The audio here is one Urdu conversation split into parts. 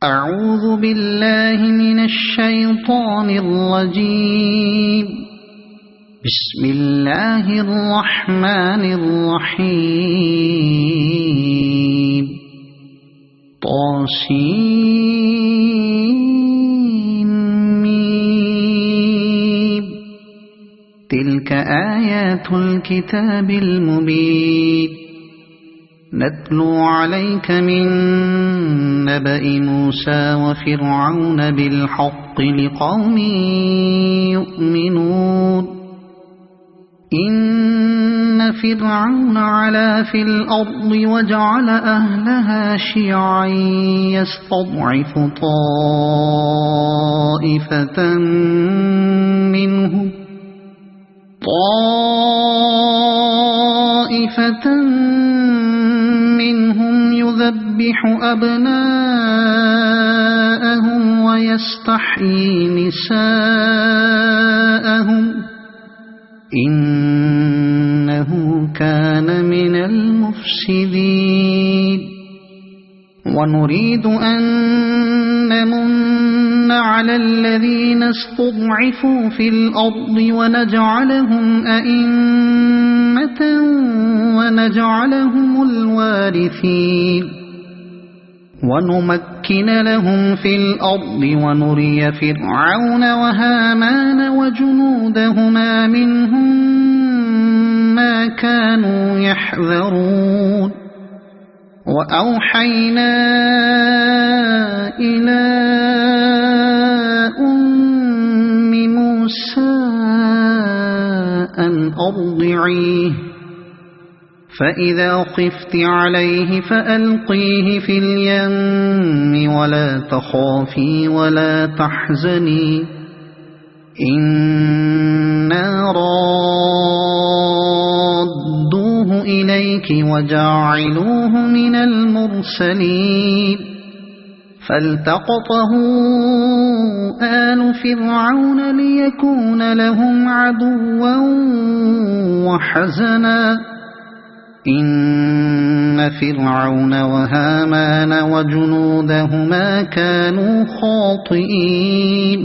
أعوذ بالله من الشيطان الرجيم. بسم الله الرحمن الرحيم. طاسيم. تلك آيات الكتاب المبين. نتلو عليك من نبأ موسى وفرعون بالحق لقوم يؤمنون. إن فرعون علا في الأرض وجعل أهلها شيعا يستضعف طائفة منهم يذبح أبناءهم ويستحيي نساءهم إنه كان من المفسدين. ونريد أن نمن على الذين استضعفوا في الأرض ونجعلهم أئمة ونجعلهم الوارثين. ونمكن لهم في الأرض ونري فرعون وهامان وجنودهما منهم ما كانوا يحذرون. وأوحينا إلى أم موسى أن أرضعيه فإذا خفت عليه فألقيه في اليم ولا تخافي ولا تحزني إنا رادوه إليك وجاعلوه من المرسلين. فالتقطه آل فرعون ليكون لهم عدوا وحزنا إن فرعون وهامان وجنودهما كانوا خاطئين.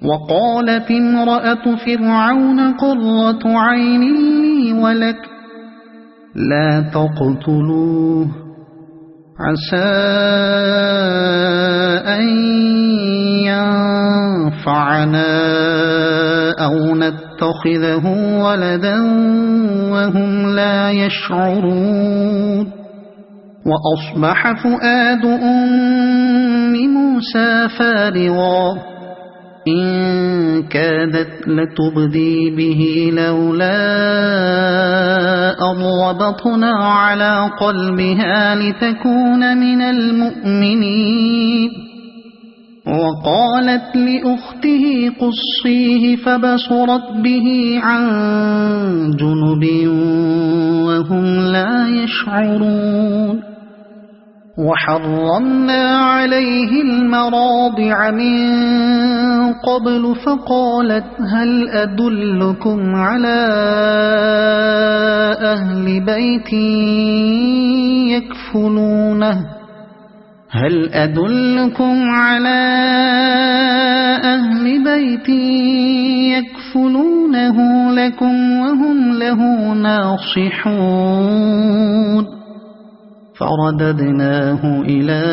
وقالت امرأة فرعون قرة عين لي ولك لا تقتلوه عسى أن ينفعنا أو نتخذه ولدا وهم لا يشعرون. وأصبح فؤاد أم موسى فارغا إن كادت لتبدي به لولا أن ربطنا على قلبها لتكون من المؤمنين. وقالت لأخته قصيه فبصرت به عن جنب وهم لا يشعرون. وحرمنا عليه المراضع من قبل فقالت هل أدلكم على أهل بيت يكفلونه لكم وهم له ناصحون. فرددناه إلى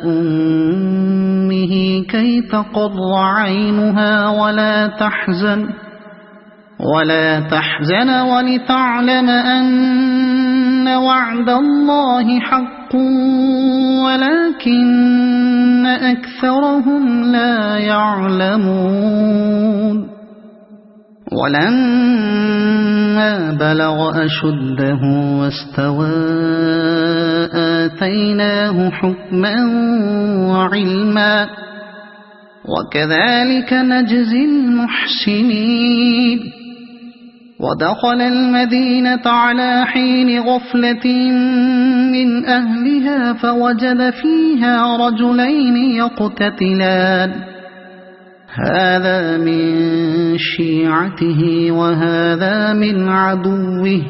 أمه كي تقر عينها ولا تحزن ولتعلم أن وعد الله حق ولكن أكثرهم لا يعلمون. ولما بلغ أشده واستوى آتيناه حكما وعلما وكذلك نجزي المحسنين. ودخل المدينة على حين غفلة من أهلها فوجد فيها رجلين يقتتلان هذا من شيعته وهذا من عدوه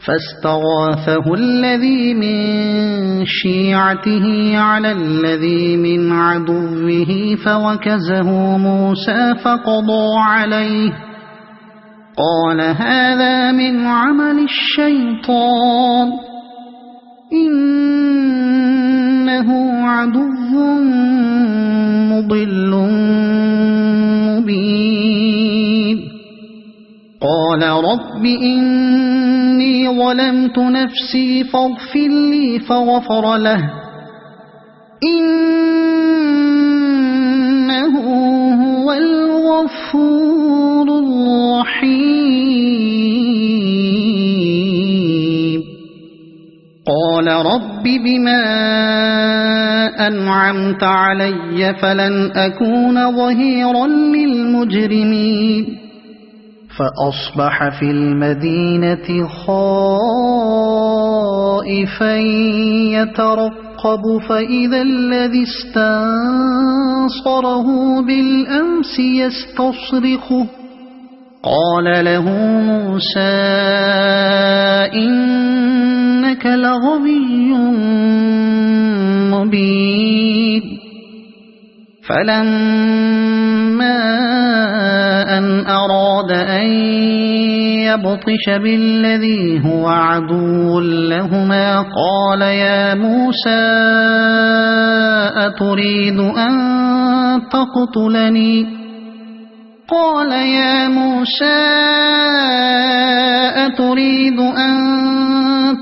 فاستغاثه الذي من شيعته على الذي من عدوه فوكزه موسى فقضى عليه قال هذا من عمل الشيطان إنه عدو مضل مبين قال رب إني ظلمت نفسي فاغفر لي فغفر له إنه هو الغفور الرحيم قال رب بما أنعمت علي فلن أكون ظهيرا للمجرمين فأصبح في المدينة خائفا يترقب فإذا الذي استنصره بالأمس يستصرخه قال له موسى إنك لغوي مبين فلما أن أراد أن يبطش بالذي هو عدو لهما قال يا موسى أتريد أن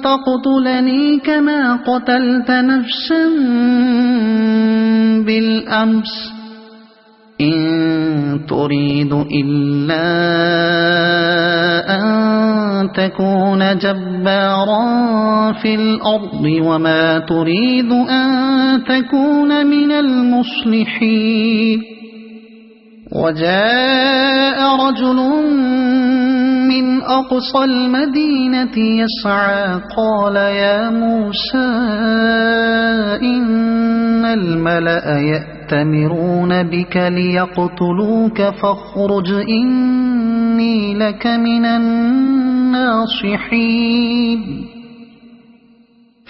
تقتلني كما قتلت نفسا بالأمس إن تريد إلا أن تكون جبارا في الأرض وما تريد أن تكون من المصلحين وجاء رجل من أقصى المدينة يسعى قال يا موسى إن الملأ يأتمرون بك ليقتلوك فاخرج إني لك من الناصحين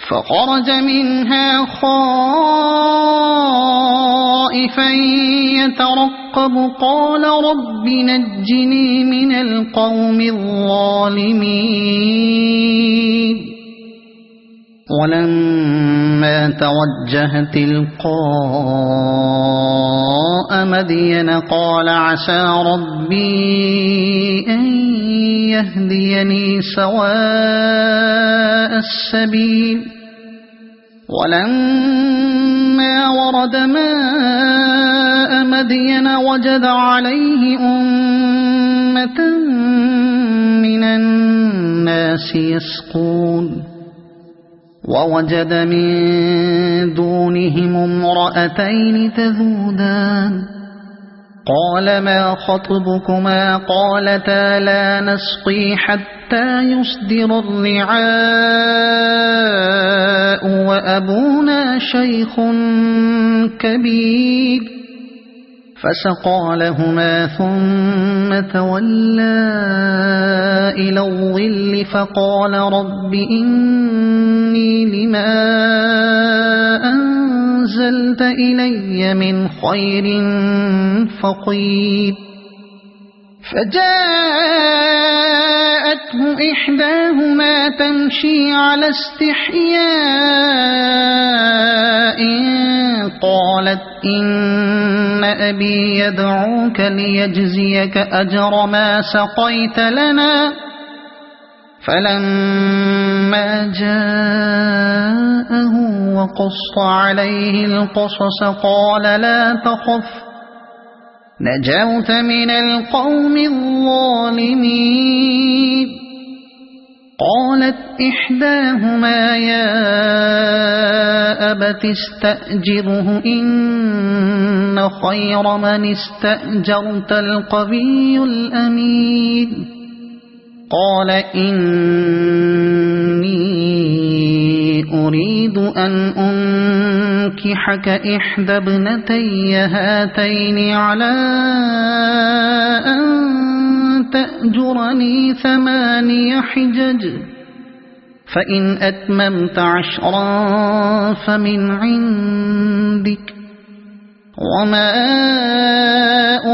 فخرج منها خائفا يترقب قال رب نجني من القوم الظالمين ولما توجه تلقاء مدين قال عسى ربي أن يهديني سواء السبيل ولما ورد ماء مدين وجد عليه أمة من الناس يسقون ووجد من دونهم امرأتين تذودان قال ما خطبكما قالتا لا نسقي حتى يصدر الرعاء وأبونا شيخ كبير فسقى لهما ثم تولى إلى الظل فقال رب إني لما أنزلت إلي من خير فقير فجاءته إحداهما تمشي على استحياء قالت إن أبي يدعوك ليجزيك أجر ما سقيت لنا فلما جاءه وقص عليه القصص قال لا تخف نجوت من القوم الظالمين قالت إحداهما يا أبت استأجره إن خير من استأجرت القوي الأمين قال إني أريد أن أنكحك إحدى ابنتي هاتين على أن تأجرني 8 حجج فإن أتممت 10 فمن عندك وما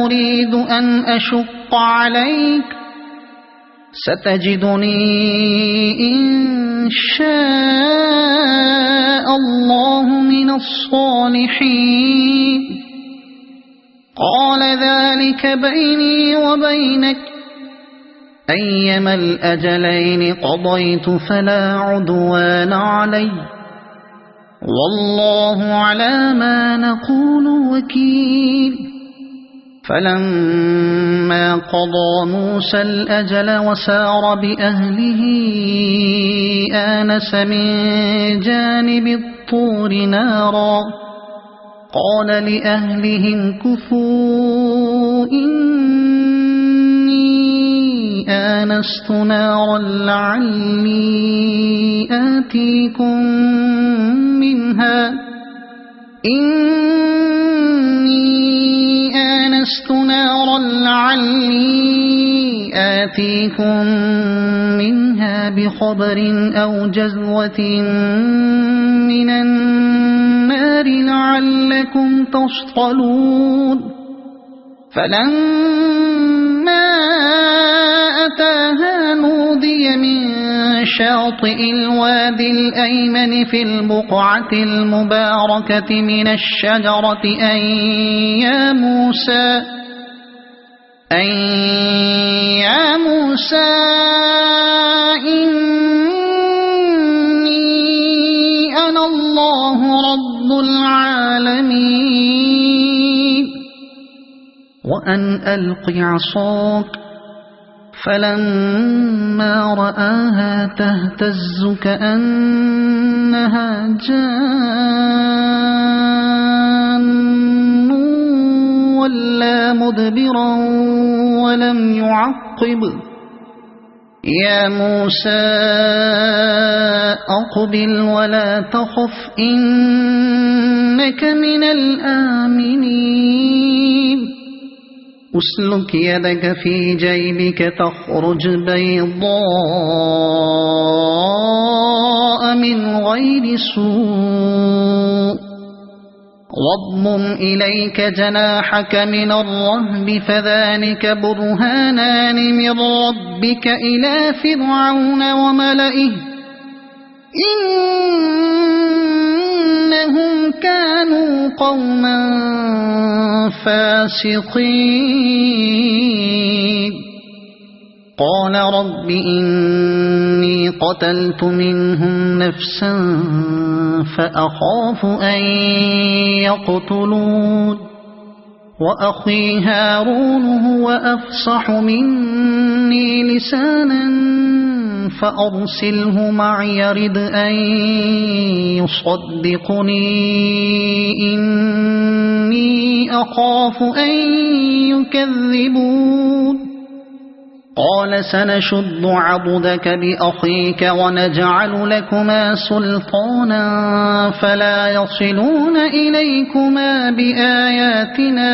أريد أن أشق عليك ستجدني إن شاء الله من الصالحين قال ذلك بيني وبينك أيما الأجلين قضيت فلا عدوان علي والله على ما نقول وكيل فلما قضى موسى الأجل وسار بأهله آنس من جانب الطور نارا قال لأهلهم كثوا إني آنست نارا لعلي آتيكم منها بخبر أو جذوة من النار لعلكم تصطلون فلما أتاها نودي من شاطئ الوادي الأيمن في البقعة المباركة من الشجرة أن يا موسى إني أنا الله رب العالمين وأن ألق عصاك فلما رآها تهتز كأنها جان ولا مدبرا ولم يعقب يا موسى أقبل ولا تخف إنك من الآمنين أسلك يدك في جيبك تخرج بيضاء من غير سوء واضمم إليك جناحك من الرهب فذلك برهانان من ربك إلى فرعون وملئه إنهم كانوا قوما فاسقين قال رب إني قتلت منهم نفسا فأخاف أن يقتلون وأخي هارون هو أفصح مني لسانا فأرسله معي يرد أن يصدقني إني أخاف أن يكذبون قال سنشد عضدك بأخيك ونجعل لكما سلطانا فلا يصلون إليكما بآياتنا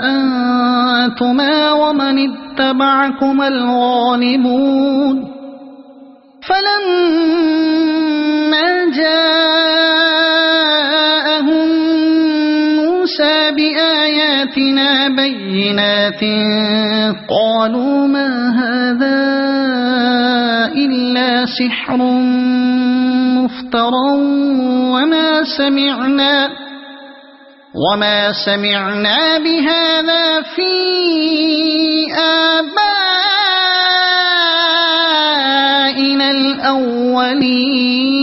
أنتما ومن اتبعكما الغالبون فلما جاءهم موسى بآياتنا بينات قالوا ما هذا إلا سحر مفترى وما سمعنا بهذا في آبائنا الأولين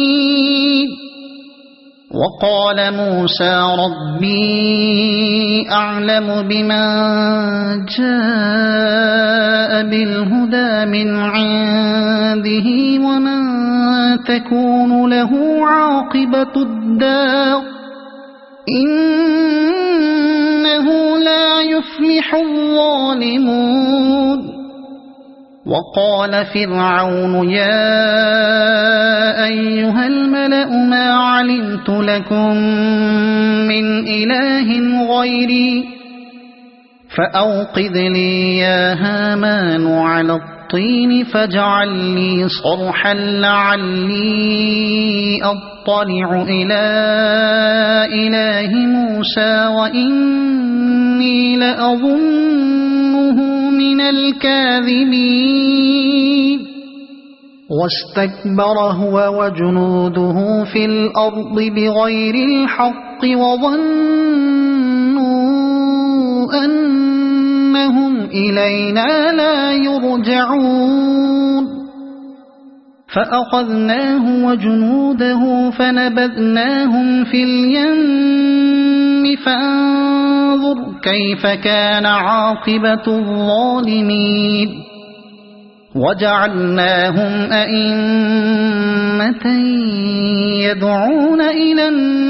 وقال موسى ربي أعلم بمن جاء بالهدى من عنده ومن تكون له عاقبة الدار إنه لا يفلح الظالمون وقال فرعون يا أيها الملأ ما علمت لكم من إله غيري فأوقذ لي يا هامان على الطين الطين فاجعل لي صرحا لعلي أطلع إلى إله موسى وإني لأظنه من الكاذبين واستكبر هو وجنوده في الأرض بغير الحق وظنوا أنهم إلينا لا يرجعون فأخذناه وجنوده فنبذناهم في اليم فانظر كيف كان عاقبة الظالمين وجعلناهم أئمة يدعون إلى النار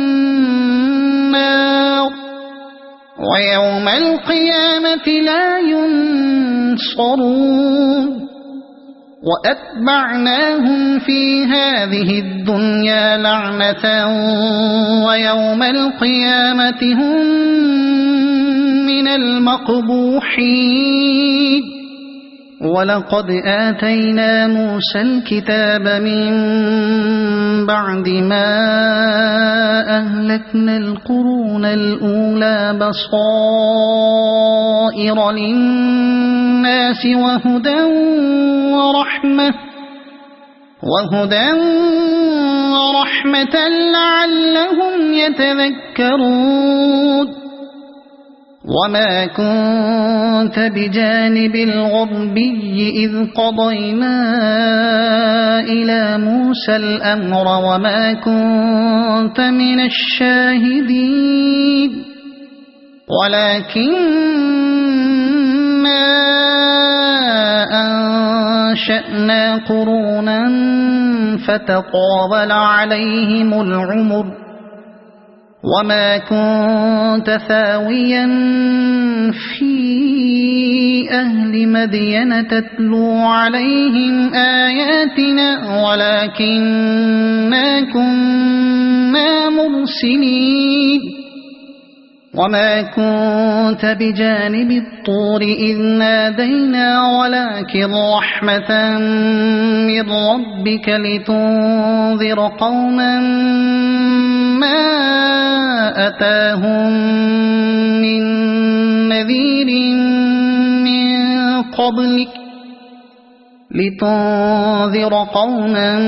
ويوم القيامة لا ينصرون وأتبعناهم في هذه الدنيا لعنة ويوم القيامة هم من المقبوحين ولقد آتينا موسى الكتاب من بعد ما أهلكنا القرون الأولى بصائر للناس وهدى ورحمة لعلهم يتذكرون وما كنت بجانب الغربي إذ قضينا إلى موسى الأمر وما كنت من الشاهدين ولكننا أنشأنا قرونا فتطاول عليهم العمر وما كنت ثاويا في أهل مدين تتلو عليهم آياتنا ولكننا كنا مرسلين وما كنت بجانب الطور إذ نادينا ولكن رحمة من ربك لتنذر قوما ما أتاهم من نذير من قبلك لتنذر قوما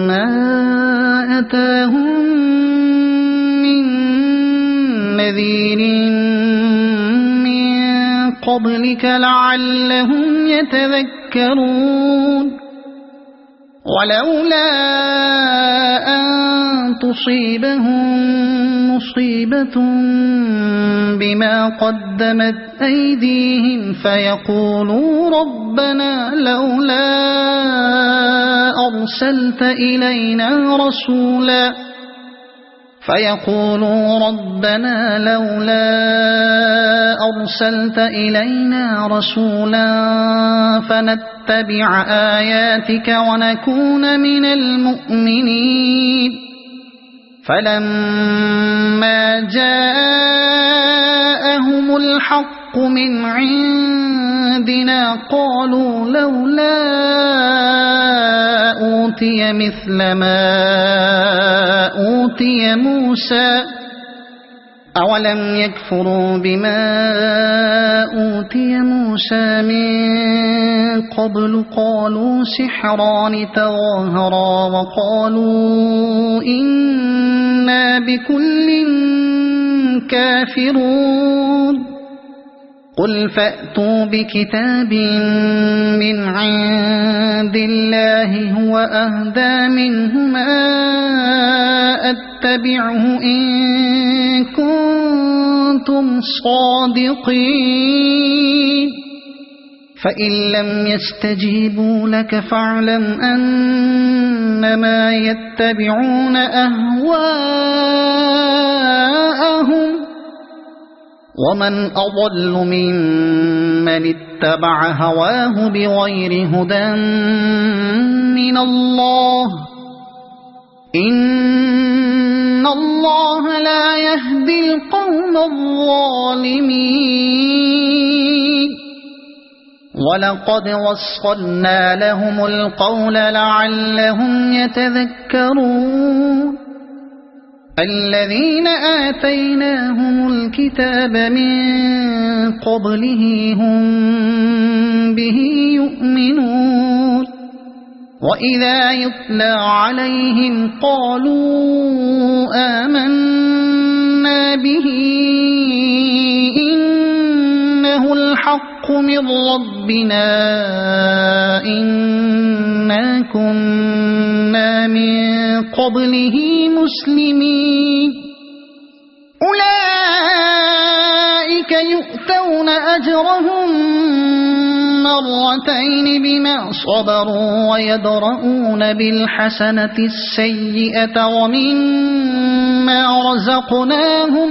ما أتاهم من نذير من قبلك لعلهم يتذكرون ولولا أن تصيبهم مصيبة بما قدمت أيديهم فيقولوا ربنا لولا أرسلت إلينا رسولا فنتبع آياتك ونكون من المؤمنين فلما جاءهم الحق من عندنا قالوا لولا أوتي مثل ما أوتي موسى أولم يكفروا بما أوتي موسى من قبل قالوا سحران تظاهرا وقالوا إنا بكل كافرون قل فأتوا بكتاب من عند الله هو أهدى منهما أتبعه إن كنتم صادقين فإن لم يستجيبوا لك فاعلم أنما يتبعون أهواءهم ومن أضل ممن اتبع هواه بغير هدى من الله إن الله لا يهدي القوم الظالمين ولقد وصلنا لهم القول لعلهم يتذكرون الذين آتيناهم الكتاب من قبله هم به يؤمنون وإذا يتلى عليهم قالوا آمنا به إنه الحق من ربنا إنا كنا من قبله مسلمين أولئك يؤتون أجرهم مرتين بما صبروا ويدرؤون بالحسنة السيئة ومما رزقناهم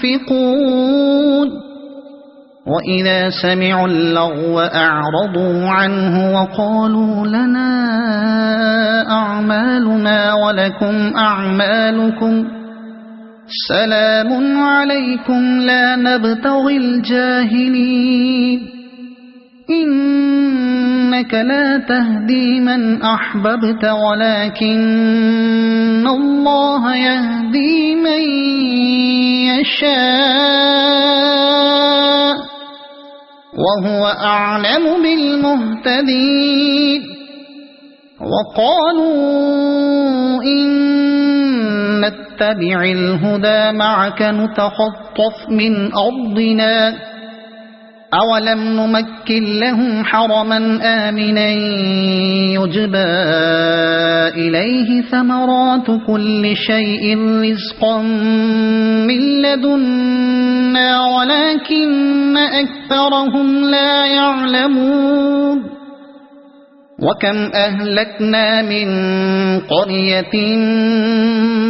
ينفقون وإذا سمعوا اللغو أعرضوا عنه وقالوا لنا أعمالنا ولكم أعمالكم سلام عليكم لا نبتغي الجاهلين إنك لا تهدي من أحببت ولكن الله يهدي من يشاء وهو أعلم بالمهتدين وقالوا إن نتبع الهدى معك نتخطف من أرضنا أولم نمكن لهم حرما آمنا يجبى إليه ثمرات كل شيء رزقا من لدنا ولكن أكثرهم لا يعلمون وكم أهلكنا من قرية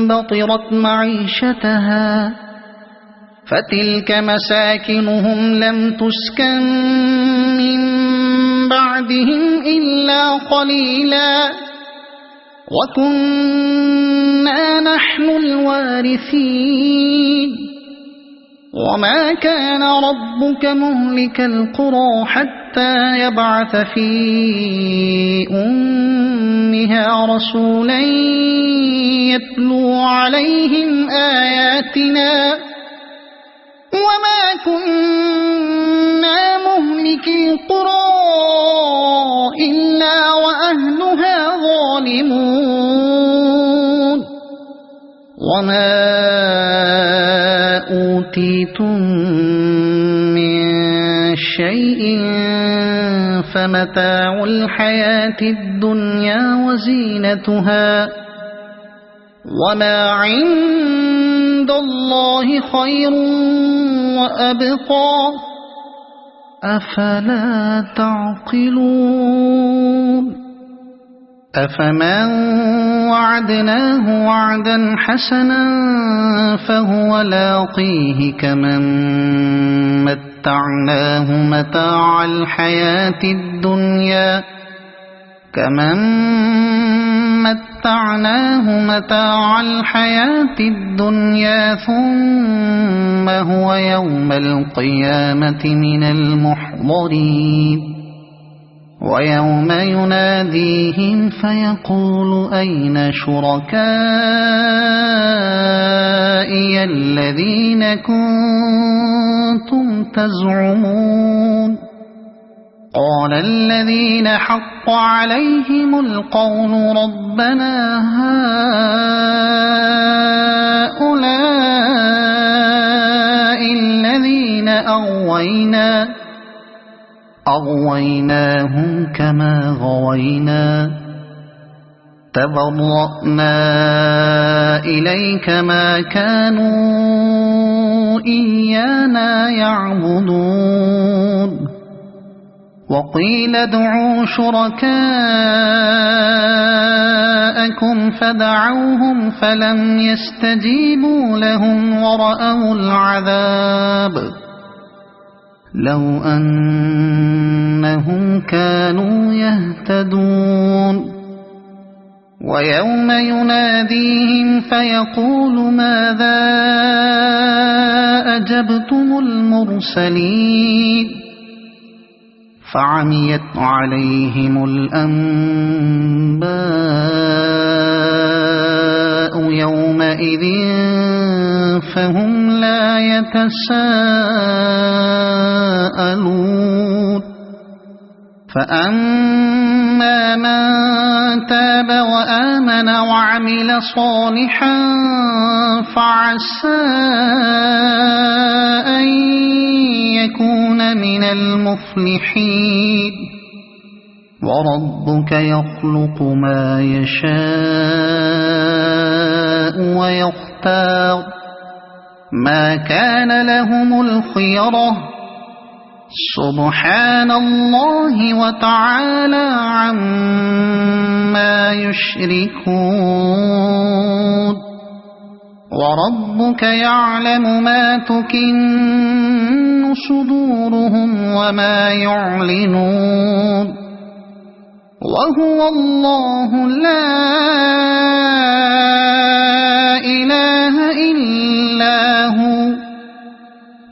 بطرت معيشتها فتلك مساكنهم لم تسكن من بعدهم إلا قليلا وكنا نحن الوارثين وما كان ربك مهلك القرى حتى يبعث في أمها رسولا يتلو عليهم آياتنا وما كنا مهلك القرى إلا وأهلها ظالمون وما أوتيتم من شيء فمتاع الحياة الدنيا وزينتها وما عند الله خير وأبقى أفلا تعقلون أفمن وعدناه وعدا حسنا فهو لاقيه كمن متعناه متاع الحياة الدنيا ثم هو يوم القيامة من المحضرين ويوم يناديهم فيقول أين شركائي الذين كنتم تزعمون قال الذين حق عليهم القول ربنا هؤلاء الذين أغويناهم كما غوينا تبرأنا إليك ما كانوا إيانا يعبدون وقيل ادعوا شركاءكم فدعوهم فلم يستجيبوا لهم ورأوا العذاب لو أنهم كانوا يهتدون ويوم يناديهم فيقول ماذا أجبتم المرسلين فعميت عليهم الأنباء يومئذ فهم لا يتساءلون فأما من تاب وآمن وعمل صالحا فعسى أن يكون من المفلحين وربك يخلق ما يشاء ويختار ما كان لهم الخيرة سبحان الله وتعالى عما يشركون وربك يعلم ما تكن صدورهم وما يعلنون وهو الله لا إله إلا هو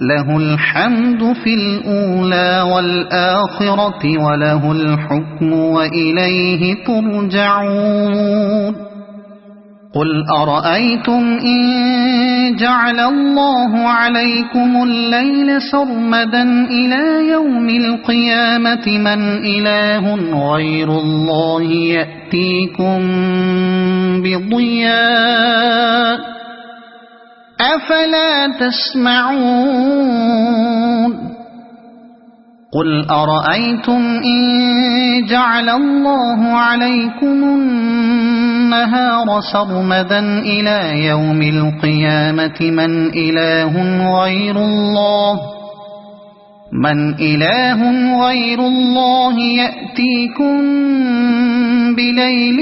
له الحمد في الأولى والآخرة وله الحكم وإليه ترجعون قل أرأيتم إن جعل الله عليكم الليل سرمدا إلى يوم القيامة من إله غير الله يأتيكم بضياء أفلا تسمعون قل أرأيتم إن جعل الله عليكم النهار سرمدا إلى يوم القيامة من إله غير الله يأتيكم بليل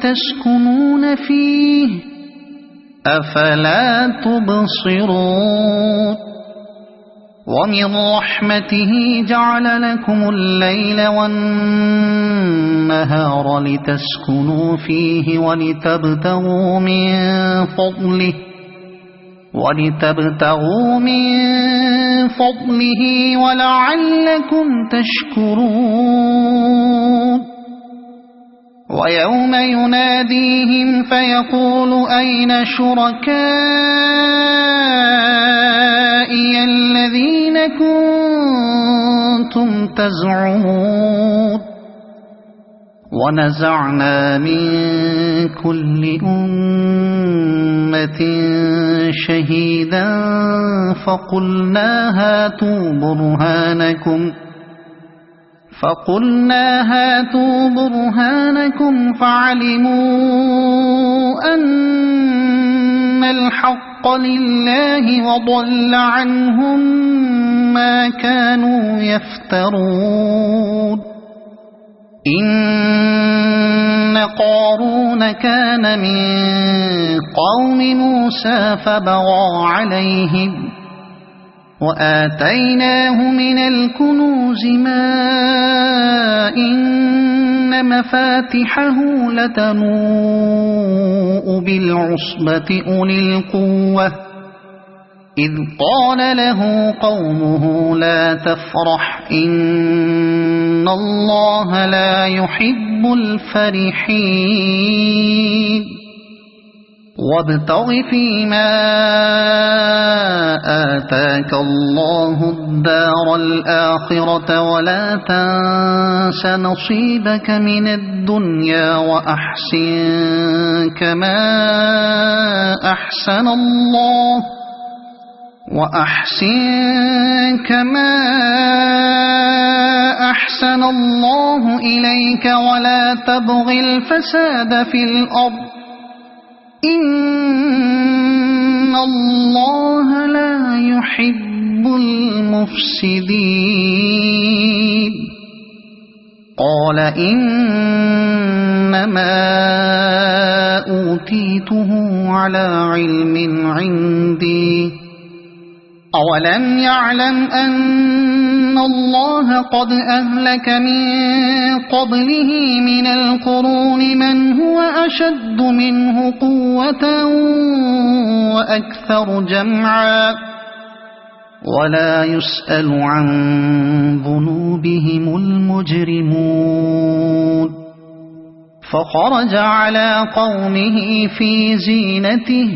تسكنون فيه أفلا تبصرون ومن رحمته جعل لكم الليل والنهار لتسكنوا فيه ولتبتغوا من فضله ولعلكم تشكرون ويوم يناديهم فيقول أين شركائي الذين كنتم تزعمون ونزعنا من كل أمة شهيدا فقلنا هاتوا برهانكم فعلموا أن الحق لله وضل عنهم ما كانوا يفترون إن قارون كان من قوم موسى فبغى عليهم وآتيناه من الكنوز ما إن مفاتحه لتنوء بالعصبة أولي القوة إذ قال له قومه لا تفرح إن الله لا يحب الفرحين وابتغ فيما آتاك الله الدار الآخرة ولا تنس نصيبك من الدنيا وأحسن كما أحسن الله إليك ولا تبغ الفساد في الأرض إن الله لا يحب المفسدين قال إنما أوتيته على علم عندي أولم يعلم أن الله قد أهلك من قبله من القرون من هو أشد منه قوة وأكثر جمعا ولا يسأل عن ذنوبهم المجرمون فخرج على قومه في زينته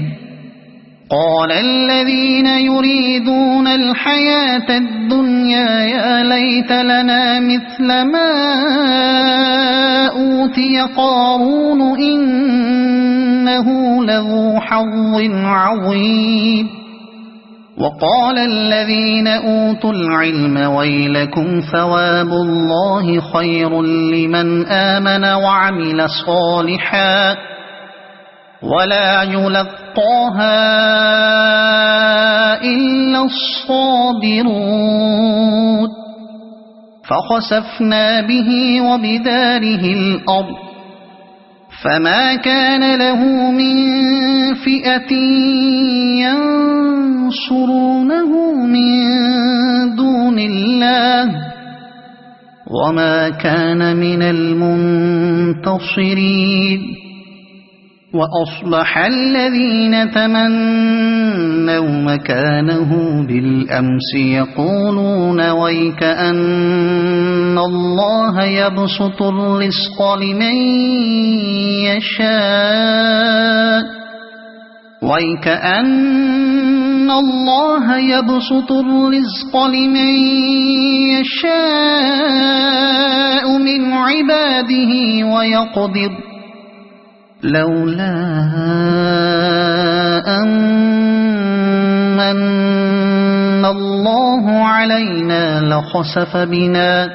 قال الذين يريدون الحياة الدنيا يا ليت لنا مثل ما أوتي قارون إنه لذو حظ عظيم وقال الذين أوتوا العلم ويلكم ثواب الله خير لمن آمن وعمل صالحا ولا يلقاها إلا الصابرون فخسفنا به وبداره الأرض فما كان له من فئة ينصرونه من دون الله وما كان من المنتصرين وأصبح الذين تمنوا مكانه بالأمس يقولون ويك أن الله يبسط الرزق لمن يشاء ويك أن الله يبسط الرزق لمن يشاء من عباده ويقدر لولا أن الله علينا لخسف بنا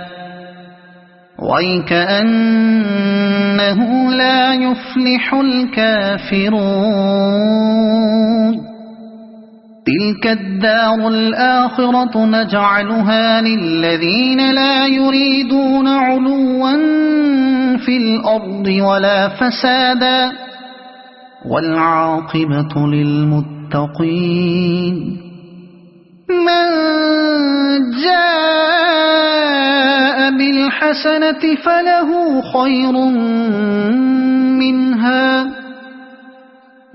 ويكأنه لا يفلح الكافرون تلك الدار الآخرة نجعلها للذين لا يريدون علوا في الأرض ولا فسادا والعاقبة للمتقين من جاء بالحسنة فله خير منها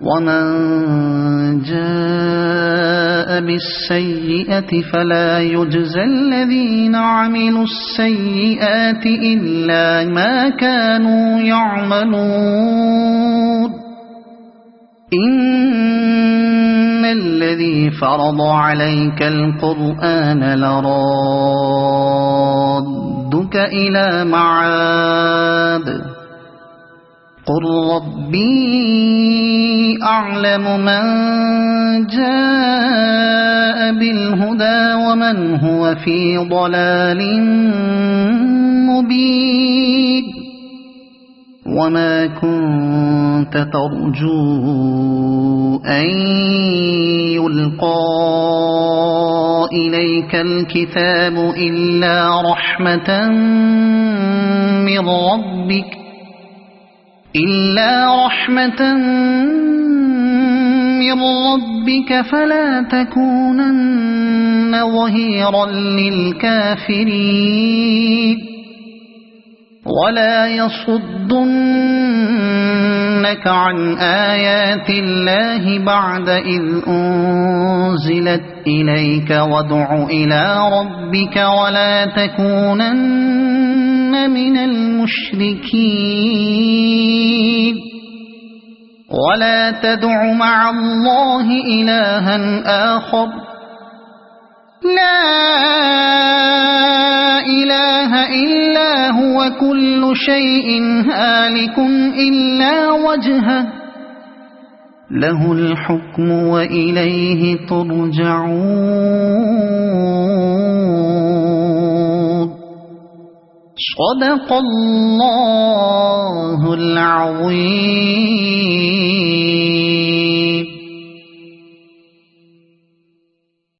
ومن جاء بالسيئة فلا يجزى الذين عملوا السيئات إلا ما كانوا يعملون إن الذي فرض عليك القرآن لرادك إلى معاد قل ربي أعلم من جاء بالهدى ومن هو في ضلال مبين وما كنت ترجو أن يلقى إليك الكتاب إلا رحمة من ربك فلا تكونن ظهيرا للكافرين ولا يصدنك عن آيات الله بعد إذ أنزلت إليك وادع إلى ربك ولا تكونن من المشركين ولا تدع مع الله إلها آخر لا إله إلا هو كل شيء هالك إلا وجهه له الحكم وإليه ترجعون صدق الله العظيم.